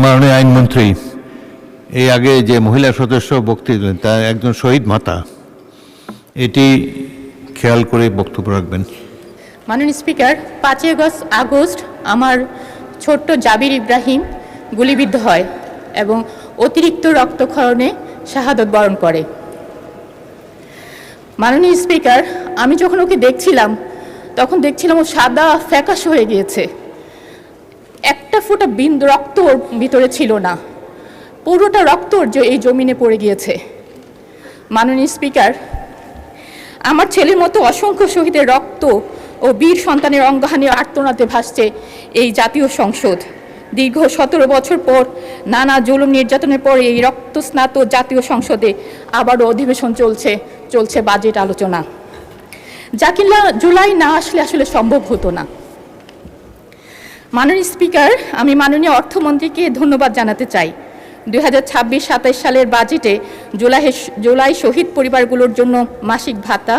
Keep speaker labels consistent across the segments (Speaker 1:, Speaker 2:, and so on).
Speaker 1: মাননীয় আইনমন্ত্রী, এই আগে যে মহিলা সদস্য বক্তব্য দিলেন তার একজন শহীদ মাতা, এটি খেয়াল করে বক্তব্য রাখবেন।
Speaker 2: মাননীয় স্পিকার, 5 আগস্ট আমার ছোট্ট জাবির ইব্রাহিম গুলিবিদ্ধ হয় এবং অতিরিক্ত রক্তক্ষরণে শাহাদত বরণ করে। মাননীয় স্পিকার, আমি যখন ওকে দেখছিলাম তখন দেখছিলাম ও সাদা ফ্যাকাশ হয়ে গিয়েছে, একটা ফোঁটা বিন্দু রক্ত ওর ভিতরে ছিল না, পুরোটা রক্ত এই জমিনে পড়ে গিয়েছে। মাননীয় স্পিকার, আমার ছেলের মতো অসংখ্য শহীদের রক্ত ও বীর সন্তানের অঙ্গহানি আর্তনাদে ভাসছে এই জাতীয় সংসদ। দীর্ঘ 17 বছর পর নানা জুলুম নির্যাতনের পর এই রক্তস্নাত জাতীয় সংসদে আবারও অধিবেশন চলছে বাজেট আলোচনা, যা কিনা জুলাই না আসলে সম্ভব হতো না। মাননীয় স্পিকার, আমি মাননীয় অর্থমন্ত্রীকে ধন্যবাদ জানাতে চাই। 2026-27 সালের বাজেটে জুলাই শহীদ পরিবারগুলোর জন্য মাসিক ভাতা,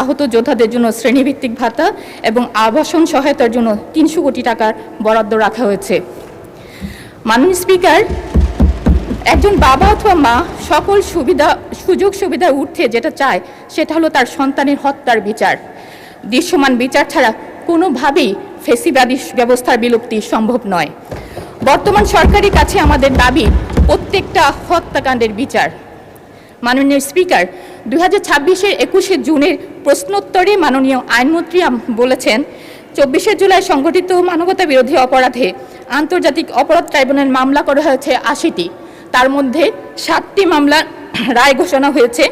Speaker 2: আহত যোদ্ধাদের জন্য শ্রেণীভিত্তিক ভাতা এবং আবাসন সহায়তার জন্য 300 কোটি টাকার বরাদ্দ রাখা হয়েছে। মাননীয় স্পিকার, একজন বাবা অথবা মা সকল সুযোগ সুবিধার ঊর্ধ্বে যেটা চায় সেটা হলো তার সন্তানের হত্যার বিচার। দৃশ্যমান বিচার ছাড়া কোনোভাবেই ফেসিবাদী ব্যবস্থার বিলুপ্তি সম্ভব নয়। বর্তমান সরকারের কাছে আমাদের দাবি প্রত্যেকটা হত্যাকাণ্ডের বিচার। মাননীয় স্পিকার, 2026-এর 21শে জুনের প্রশ্নোত্তরে মাননীয় আইনমন্ত্রী বলেছেন, 24শে জুলাই সংঘটিত মানবতা বিরোধী অপরাধে আন্তর্জাতিক অপরাধ ট্রাইব্যুনাল মামলা করা হয়েছে 80টি, তার মধ্যে 7টি মামলার রায় ঘোষণা হয়েছে,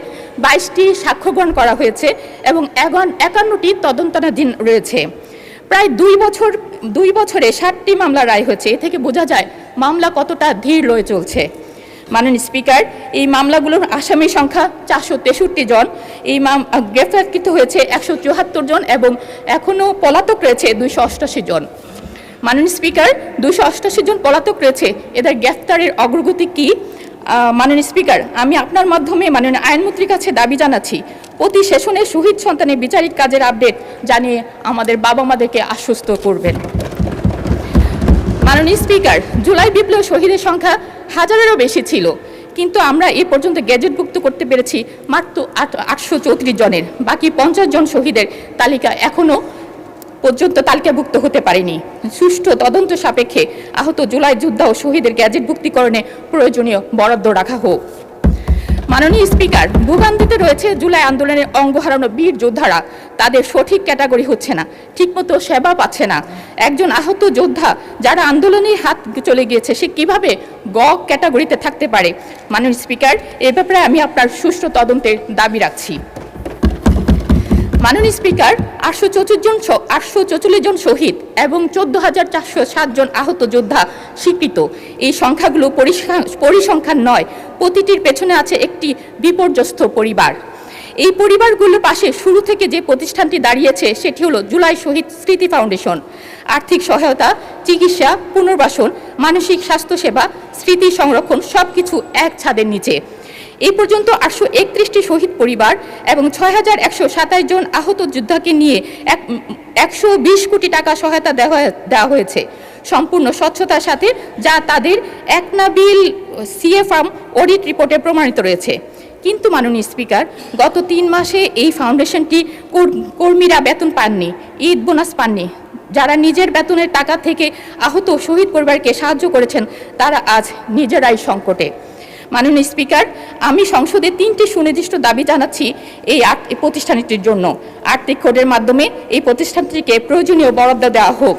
Speaker 2: 22টি সাক্ষ্য গ্রহণ করা হয়েছে এবং 51টি তদন্তাধীন রয়েছে। প্রায় 2 বছরে 7টি মামলা রায় হয়েছে। এ থেকে বোঝা যায় মামলা কতটা ধীর লয়ে চলছে। মাননীয় স্পিকার, এই মামলাগুলোর আসামির সংখ্যা 463 জন, এই গ্রেফতারকৃত হয়েছে 174 জন এবং এখনও পলাতক রয়েছে 288 জন। মাননীয় স্পিকার, 288 জন পলাতক রয়েছে, এদের গ্রেফতারের অগ্রগতি কী? মাননীয় স্পিকার, আমি আপনার মাধ্যমে মাননীয় আইনমন্ত্রীর কাছে দাবি জানাচ্ছি, প্রতি সেশনে শহীদ সন্তানের বিচারিক কাজের আপডেট জানিয়ে আমাদের বাবা মাদেরকে আশ্বস্ত করবেন। মাননীয় স্পিকার, জুলাই বিপ্লব শহীদের সংখ্যা 1000-এরও বেশি ছিল, কিন্তু আমরা এ পর্যন্ত গেজেটভুক্ত করতে পেরেছি মাত্র 834 জনের। বাকি 50 জন শহীদের তালিকা এখনও পর্যন্ত তালিকাভুক্ত হতে পারেনি। সুষ্ঠু তদন্ত সাপেক্ষে আহত জুলাই যোদ্ধা ও শহীদের গ্যাজেটভুক্তিকরণে প্রয়োজনীয় বরাদ্দ রাখা হোক। মাননীয় স্পিকার, ভোগান্তিতে রয়েছে জুলাই আন্দোলনের অঙ্গ হারানো বীর যোদ্ধারা, তাদের সঠিক ক্যাটাগরি হচ্ছে না, ঠিকমতো সেবা পাচ্ছে না। একজন আহত যোদ্ধা যারা আন্দোলনের হাত চলে গিয়েছে, সে কিভাবে ক্যাটাগরিতে থাকতে পারে? মাননীয় স্পিকার, এ ব্যাপারে আমি আপনার সুষ্ঠু তদন্তের দাবি রাখছি। মাননীয় স্পিকার, 844 জন শহীদ এবং 14,407 জন আহত যোদ্ধা স্বীকৃত। এই সংখ্যাগুলো পরিসংখ্যান নয়, প্রতিটির পেছনে আছে একটি বিপর্যস্ত পরিবার। এই পরিবারগুলোর পাশে শুরু থেকে যে প্রতিষ্ঠানটি দাঁড়িয়েছে সেটি হলো জুলাই শহীদ স্মৃতি ফাউন্ডেশন। আর্থিক সহায়তা, চিকিৎসা, পুনর্বাসন, মানসিক স্বাস্থ্যসেবা, স্মৃতি সংরক্ষণ সবকিছু এক ছাদের নিচে। এই পর্যন্ত 831টি শহীদ পরিবার এবং 6127 জন আহত যোদ্ধাকে নিয়ে 120 কোটি টাকা সহায়তা দেওয়া হয়েছে সম্পূর্ণ স্বচ্ছতার সাথে, যা তাদের একনাবিল সিএ ফার্ম অডিট রিপোর্টে প্রমাণিত রয়েছে। কিন্তু মাননীয় স্পিকার, গত 3 মাসে এই ফাউন্ডেশনটি কর্মীরা বেতন পাননি, ঈদ বোনাস পাননি। যারা নিজের বেতনের টাকা থেকে আহত শহীদ পরিবারকে সাহায্য করেছেন তারা আজ নিজেরাই সংকটে। মাননীয় স্পিকার, আমি সংসদে 3টি সুনির্দিষ্ট দাবি জানাচ্ছি এই প্রতিষ্ঠানটির জন্য। আর্থিক কোডের মাধ্যমে এই প্রতিষ্ঠানটিকে প্রয়োজনীয় বরাদ্দ দেওয়া হোক।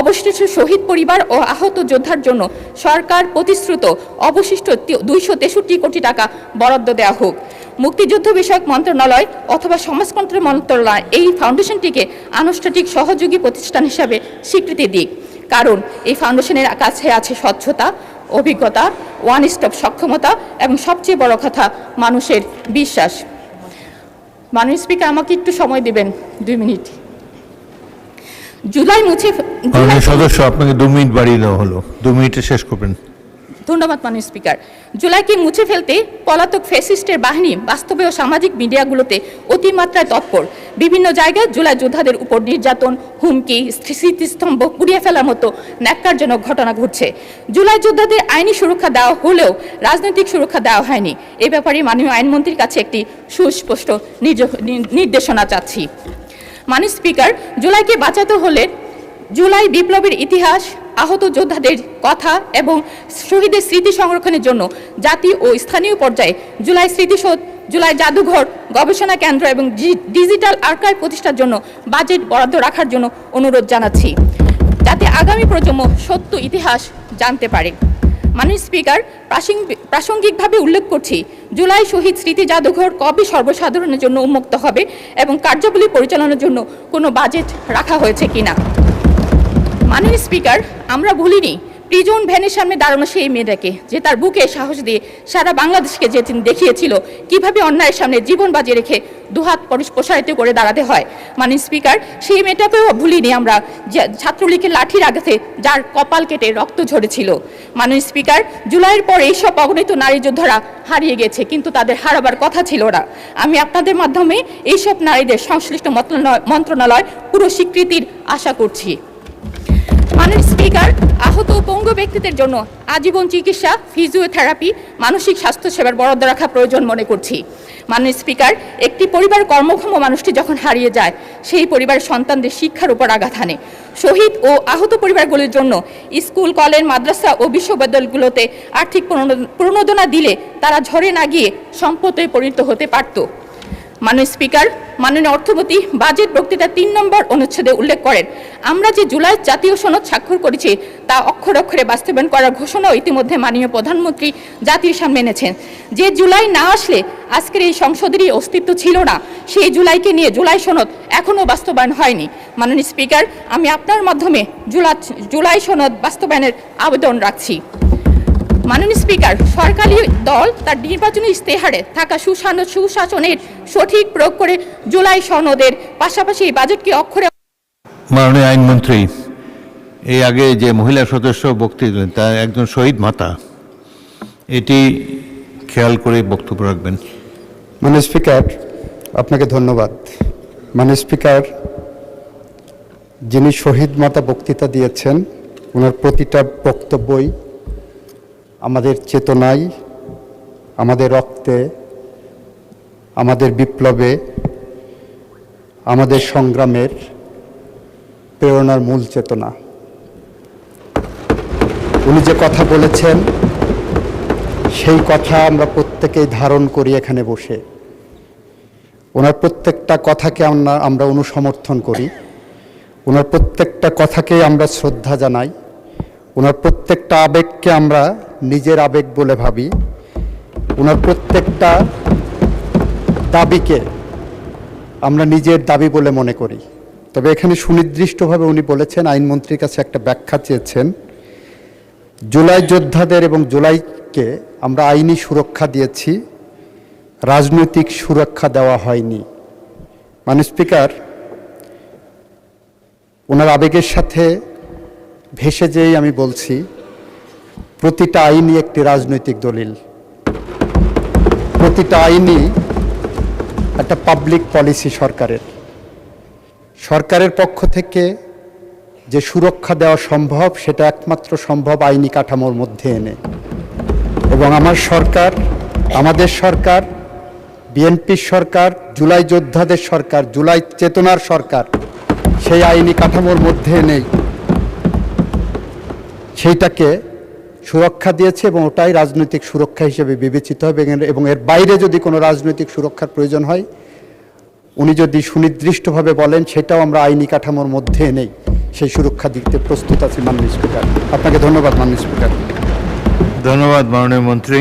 Speaker 2: অবশিষ্ট শহীদ পরিবার ও আহত যোদ্ধার জন্য সরকার প্রতিশ্রুত অবশিষ্ট 263 কোটি টাকা বরাদ্দ দেওয়া হোক। মুক্তিযুদ্ধ বিষয়ক মন্ত্রণালয় অথবা সমাজতন্ত্র মন্ত্রণালয় এই ফাউন্ডেশনটিকে আনুষ্ঠানিক সহযোগী প্রতিষ্ঠান হিসাবে স্বীকৃতি দিক, কারণ এই ফাউন্ডেশনের কাছে আছে স্বচ্ছতা, অভিজ্ঞতা, ওয়ান স্টপ সক্ষমতা এবং সবচেয়ে বড় কথা মানুষের বিশ্বাস। মাননীয় স্পিকার, আমাকে একটু সময় দেবেন 2 মিনিট। জুলাই সদস্য,
Speaker 1: আপনাকে 2 মিনিট বাড়িয়ে দেওয়া হলো, 2 মিনিটে শেষ করবেন।
Speaker 2: ধন্যবাদ মাননীয় স্পিকার। জুলাইকে মুছে ফেলতে পলাতক ফ্যাসিস্টের বাহিনী বাস্তবে ও সামাজিক মিডিয়াগুলোতে অতিমাত্রায় তৎপর। বিভিন্ন জায়গায় জুলাই যোদ্ধাদের উপর নির্যাতন, হুমকি, স্মৃতিস্তম্ভ পুড়িয়ে ফেলার মতো ন্যাক্কারজনক ঘটনা ঘটছে। জুলাই যোদ্ধাদের আইনি সুরক্ষা দেওয়া হলেও রাজনৈতিক সুরক্ষা দেওয়া হয়নি। এ ব্যাপারে মাননীয় আইনমন্ত্রীর কাছে একটি সুস্পষ্ট নির্দেশনা চাচ্ছি। মাননীয় স্পিকার, জুলাইকে বাঁচাতে হলে জুলাই বিপ্লবের ইতিহাস, আহত যোদ্ধাদের কথা এবং শহীদের স্মৃতি সংরক্ষণের জন্য জাতীয় ও স্থানীয় পর্যায়ে জুলাই স্মৃতিসৌধ, জুলাই জাদুঘর, গবেষণা কেন্দ্র এবং ডিজিটাল আর্কাইভ প্রতিষ্ঠার জন্য বাজেট বরাদ্দ রাখার জন্য অনুরোধ জানাচ্ছি, যাতে আগামী প্রজন্ম সত্য ইতিহাস জানতে পারে। মাননীয় স্পিকার, প্রাসঙ্গিকভাবে উল্লেখ করছি, জুলাই শহীদ স্মৃতি জাদুঘর কবে সর্বসাধারণের জন্য উন্মুক্ত হবে এবং কার্যাবলী পরিচালনার জন্য কোনো বাজেট রাখা হয়েছে কিনা। মাননীয় স্পিকার, আমরা ভুলিনি প্রিজন ভ্যানের সামনে দাঁড়ানো সেই মেয়েটাকে, যে তার বুকে সাহস দিয়ে সারা বাংলাদেশকে যে দেখিয়েছিল কিভাবে অন্যায়ের সামনে জীবন বাজি রেখে দুহাত প্রসারিত করে দাঁড়াতে হয়। মাননীয় স্পিকার, সেই মেয়েটাকেও ভুলিনি আমরা, যে ছাত্রলীগের লাঠির আঘাতে যার কপাল কেটে রক্ত ঝরেছিল। মাননীয় স্পিকার, জুলাইয়ের পর এইসব অগণিত নারী যোদ্ধারা হারিয়ে গেছে, কিন্তু তাদের হারাবার কথা ছিল না। আমি আপনাদের মাধ্যমে এইসব নারীদের সংশ্লিষ্ট মন্ত্রণালয় পুরো স্বীকৃতির আশা করছি। মাননীয় স্পিকার, আহত ও পঙ্গু ব্যক্তিদের জন্য আজীবন চিকিৎসা, ফিজিওথেরাপি, মানসিক স্বাস্থ্য সেবার বরাদ্দ রাখা প্রয়োজন মনে করছি। মাননীয় স্পিকার, একটি পরিবার কর্মক্ষম মানুষটি যখন হারিয়ে যায়, সেই পরিবারের সন্তানদের শিক্ষার উপর আঘাত হানে। শহীদ ও আহত পরিবারগুলির জন্য স্কুল, কলেজ, মাদ্রাসা ও বিশ্ববিদ্যালয়গুলোতে আর্থিক প্রণোদনা দিলে তারা ঝরে না গিয়ে সম্পদে পরিণত হতে পারত। মাননীয় স্পিকার, মাননীয় অর্থমন্ত্রী বাজেট বক্তৃতার 3 নম্বর অনুচ্ছেদে উল্লেখ করেন, আমরা যে জুলাই জাতীয় সনদ স্বাক্ষর করেছি তা অক্ষরে অক্ষরে বাস্তবায়ন করার ঘোষণাও ইতিমধ্যে মাননীয় প্রধানমন্ত্রী জাতির সামনে এনেছেন। যে জুলাই না আসলে আজকের এই সংসদেরই অস্তিত্ব ছিল না, সেই জুলাইকে নিয়ে জুলাই সনদ এখনও বাস্তবায়ন হয়নি। মাননীয় স্পিকার, আমি আপনার মাধ্যমে জুলাই সনদ বাস্তবায়নের আবেদন রাখছি। মাননীয় স্পিকার, সরকারি দল তার নির্বাচনী ইশতেহারে থাকা সুশাসনের সঠিক প্রয়োগ করে জুলাই সনদের পাশাপাশি এই বাজেটকে অক্ষরে।
Speaker 1: মাননীয় আইনমন্ত্রী, এই আগে যে মহিলা সদস্য বক্তব্য দিলেন তার একজন শহীদ মাতা, এটি খেয়াল করে বক্তব্য রাখবেন।
Speaker 3: মাননীয় স্পিকার, আপনাকে ধন্যবাদ। মাননীয় স্পিকার, যিনি শহীদ মাতা বক্তৃতা দিয়েছেন, ওনার প্রতিটা বক্তব্যই আমাদের চেতনায়, আমাদের রক্তে, আমাদের বিপ্লবে, আমাদের সংগ্রামের প্রেরণার মূল চেতনা। উনি যে কথা বলেছেন সেই কথা আমরা প্রত্যেকেই ধারণ করি এখানে বসে। ওনার প্রত্যেকটা কথাকে আমরা অনুসমর্থন করি, ওনার প্রত্যেকটা কথাকেই আমরা শ্রদ্ধা জানাই, ওনার প্রত্যেকটা আবেগকে আমরা নিজের আবেগ বলে ভাবি, ওনার প্রত্যেকটা দাবিকে আমরা নিজের দাবি বলে মনে করি। তবে এখানে সুনির্দিষ্টভাবে উনি বলেছেন, আইনমন্ত্রীর কাছে একটা ব্যাখ্যা চেয়েছেন, জুলাই যোদ্ধাদের এবং জুলাইকে আমরা আইনি সুরক্ষা দিয়েছি, রাজনৈতিক সুরক্ষা দেওয়া হয়নি। মাননীয় স্পিকার, ওনার আবেগের সাথে ভেসে যেই আমি বলছি, প্রতিটা আইনই একটি রাজনৈতিক দলিল, প্রতিটা আইনই একটা পাবলিক পলিসি। সরকারের পক্ষ থেকে যে সুরক্ষা দেওয়া সম্ভব, সেটা একমাত্র সম্ভব আইনি কাঠামোর মধ্যে এনে। এবং আমাদের সরকার, বিএনপির সরকার, জুলাই যোদ্ধাদের সরকার, জুলাই চেতনার সরকার সেই আইনি কাঠামোর মধ্যে এনেই সেইটাকে সুরক্ষা দিয়েছে এবং ওটাই রাজনৈতিক সুরক্ষা হিসেবে বিবেচিত হবে। এবং এর বাইরে যদি কোনো রাজনৈতিক সুরক্ষার প্রয়োজন হয়, উনি যদি সুনির্দিষ্টভাবে বলেন, সেটাও আমরা আইনি কাঠামোর মধ্যে নেই, সেই সুরক্ষা দিতে প্রস্তুত আছি। মাননীয় স্পিকার, আপনাকে ধন্যবাদ। মাননীয় স্পিকার,
Speaker 1: ধন্যবাদ মাননীয় মন্ত্রী।